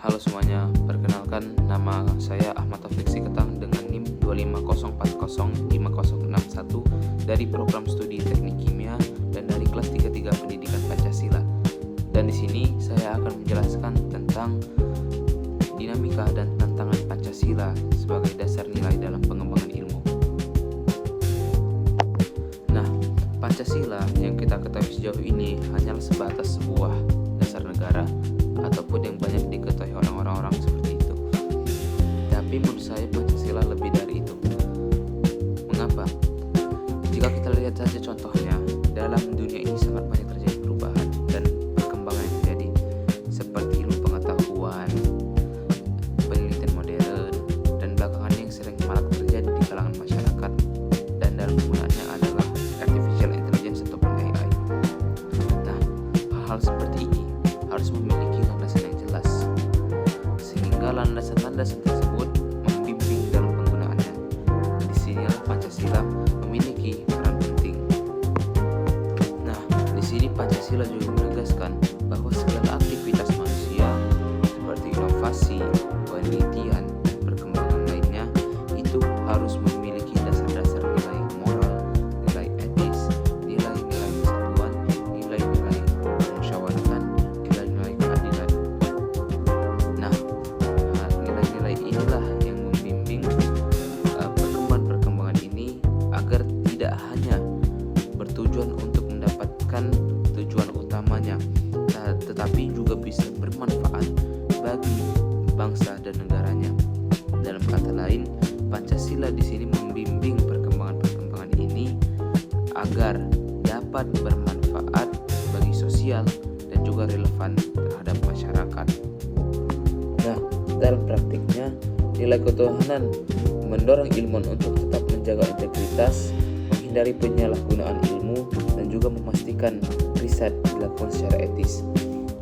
Halo semuanya, perkenalkan nama saya Ahmad Taufik Siketang dengan NIM 250405061 dari program studi Teknik Kimia dan dari kelas 33 Pendidikan Pancasila. Dan di sini saya akan menjelaskan tentang dinamika dan tantangan Pancasila sebagai dasar nilai dalam pengembangan ilmu. Nah, Pancasila yang kita ketahui sejauh ini hanyalah sebatas sebuah dasar negara ataupun yang banyak diketahui oleh orang-orang seperti itu. Tapi menurut saya Pancasila lebih dari itu. Mengapa? Jika kita lihat saja contohnya, dalam dunia ini sangat banyak terjadi perubahan dan perkembangan yang terjadi, seperti ilmu pengetahuan, penelitian modern, dan belakangan yang sering marak terjadi di kalangan masyarakat, dan dalam penggunaannya adalah artificial intelligence ataupun AI. Nah, hal-hal seperti ini harus memiliki landasan yang jelas, sehingga landasan-landasan tersebut membimbing dalam penggunaannya. Disinilah Pancasila memiliki peran penting. Nah, di sini Pancasila juga menegaskan bahwa segala aktivitas manusia seperti inovasi, penelitian, dan perkembangan lainnya itu harus memiliki dasar-dasar nilai moral, nilai etis, nilai-nilai persatuan, nilai-nilai kemusyawaratan, nilai-nilai keadilan. Nah, nilai-nilai inilah yang membimbing perkembangan ini agar tidak hanya bertujuan untuk mendapatkan tujuan utamanya, tetapi juga bisa bermanfaat bagi bangsa dan negaranya. Dalam kata lain, Pancasila di sini membimbing perkembangan ini agar dapat bermanfaat bagi sosial dan juga relevan terhadap masyarakat. Nah, dalam praktiknya, nilai ketuhanan mendorong ilmuwan untuk tetap menjaga integritas, menghindari penyalahgunaan ilmu, dan juga memastikan riset dilakukan secara etis.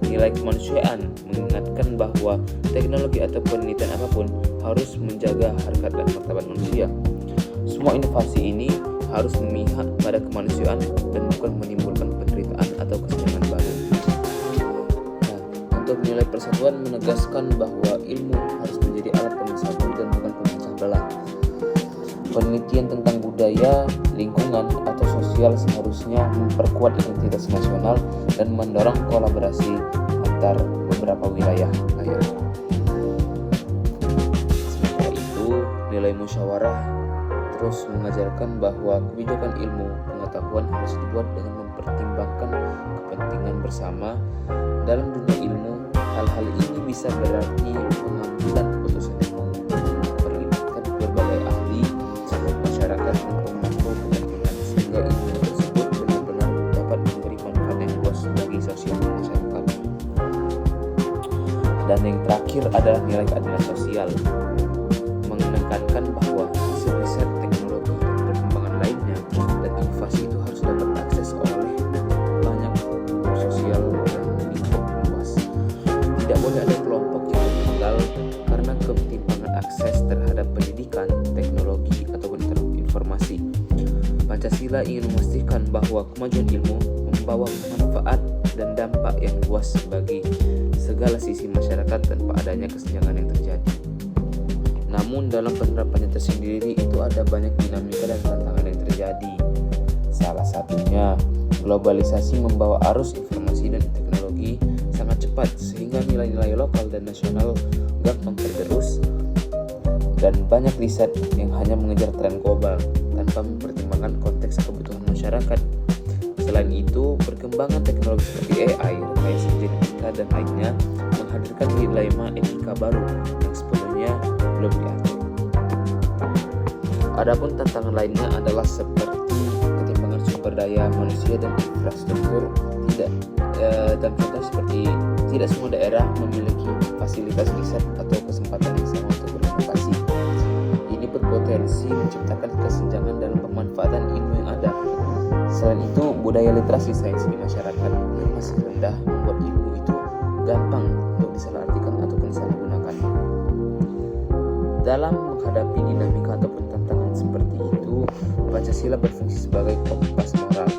Nilai kemanusiaan mengingatkan bahwa teknologi atau penelitian apapun harus menjaga harkat dan martabat manusia. Semua inovasi ini harus memihak pada kemanusiaan dan bukan menimbulkan penderitaan atau kesenjangan baru. Nah, untuk nilai persatuan menegaskan bahwa ilmu harus menjadi alat pemersatu dan bukan pemecah belah. Penelitian tentang budaya, lingkungan, atau sosial seharusnya memperkuat identitas nasional dan mendorong kolaborasi antar beberapa wilayah. Sementara itu, nilai musyawarah terus mengajarkan bahwa kebijakan ilmu pengetahuan harus dibuat dengan mempertimbangkan kepentingan bersama. Dalam dunia ilmu, hal-hal ini bisa berarti pengambilan keputusan yang memperlibatkan berbagai ahli, masyarakat, dan pemangku kepentingan, sehingga ilmu tersebut benar-benar dapat memberi manfaat yang luas bagi sosial masyarakat. Dan yang terakhir adalah nilai keadilan sosial, menekankan bahwa hasil riset, teknologi, dan perkembangan lainnya dan inovasi itu harus dapat diakses oleh banyak kelompok sosial dan lingkup luas. Tidak boleh ada kelompok yang tertinggal karena ketimpangan akses terhadap pendidikan, teknologi, ataupun informasi. Pancasila ingin memastikan bahwa kemajuan ilmu membawa manfaat dan dampak yang luas bagi segala sisi masyarakat tanpa adanya kesenjangan yang terjadi. Namun dalam penerapannya tersendiri itu ada banyak dinamika dan tantangan yang terjadi. Salah satunya, globalisasi membawa arus informasi dan teknologi sangat cepat sehingga nilai-nilai lokal dan nasional gampang tergerus, dan banyak riset yang hanya mengejar tren global tanpa mempertimbangkan konteks kebutuhan masyarakat. Selain itu, perkembangan teknologi seperti AI, rekayasa genetika, dan lainnya menghadirkan dilema etika baru yang sepenuhnya belum diatur. Adapun tantangan lainnya adalah seperti ketimpangan sumber daya manusia dan infrastruktur. Dan contoh seperti tidak semua daerah memiliki fasilitas riset atau kesempatan yang sama untuk berinovasi. Ini berpotensi menciptakan kesenjangan dalam pemanfaatan ilmu yang ada. Selain itu, budaya literasi sains di masyarakat yang masih rendah membuat ilmu itu gampang untuk disalahartikan ataupun disalahgunakan. Dalam menghadapi dinamika ataupun tantangan seperti itu, Pancasila berfungsi sebagai kompas moral.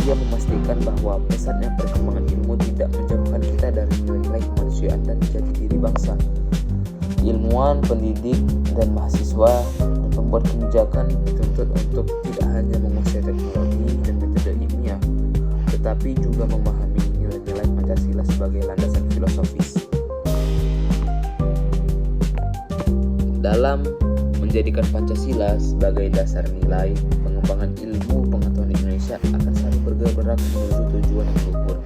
ia memastikan bahwa pesatnya perkembangan ilmu tidak menjauhkan kita dari nilai-nilai kemanusiaan dan jati diri bangsa. Ilmuwan, pendidik, dan mahasiswa dan pembuat kebijakan dituntut untuk tidak hanya menguasai teknologi dan metode ilmiah, tetapi juga memahami nilai-nilai Pancasila sebagai landasan filosofis. Dalam menjadikan Pancasila sebagai dasar nilai, pengembangan ilmu pengetahuan Indonesia akan selalu bergerak menuju tujuan yang luhur,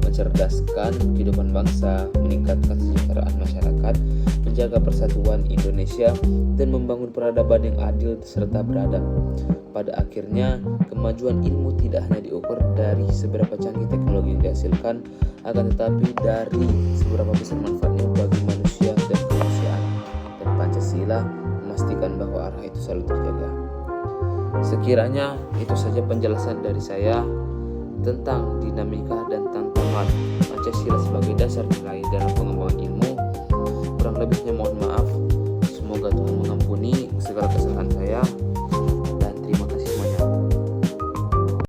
mencerdaskan kehidupan bangsa, meningkatkan kesejahteraan masyarakat, menjaga persatuan Indonesia, dan membangun peradaban yang adil serta beradab. Pada akhirnya, kemajuan ilmu tidak hanya diukur dari seberapa canggih teknologi yang dihasilkan, akan tetapi dari seberapa besar manfaatnya bagi manusia dan kemanusiaan. Dan Pancasila memastikan bahwa arah itu selalu terjaga. Sekiranya itu saja penjelasan dari saya tentang dinamika dan tantangan Pancasila sebagai dasar nilai dalam pengembangan ilmu. Kurang lebihnya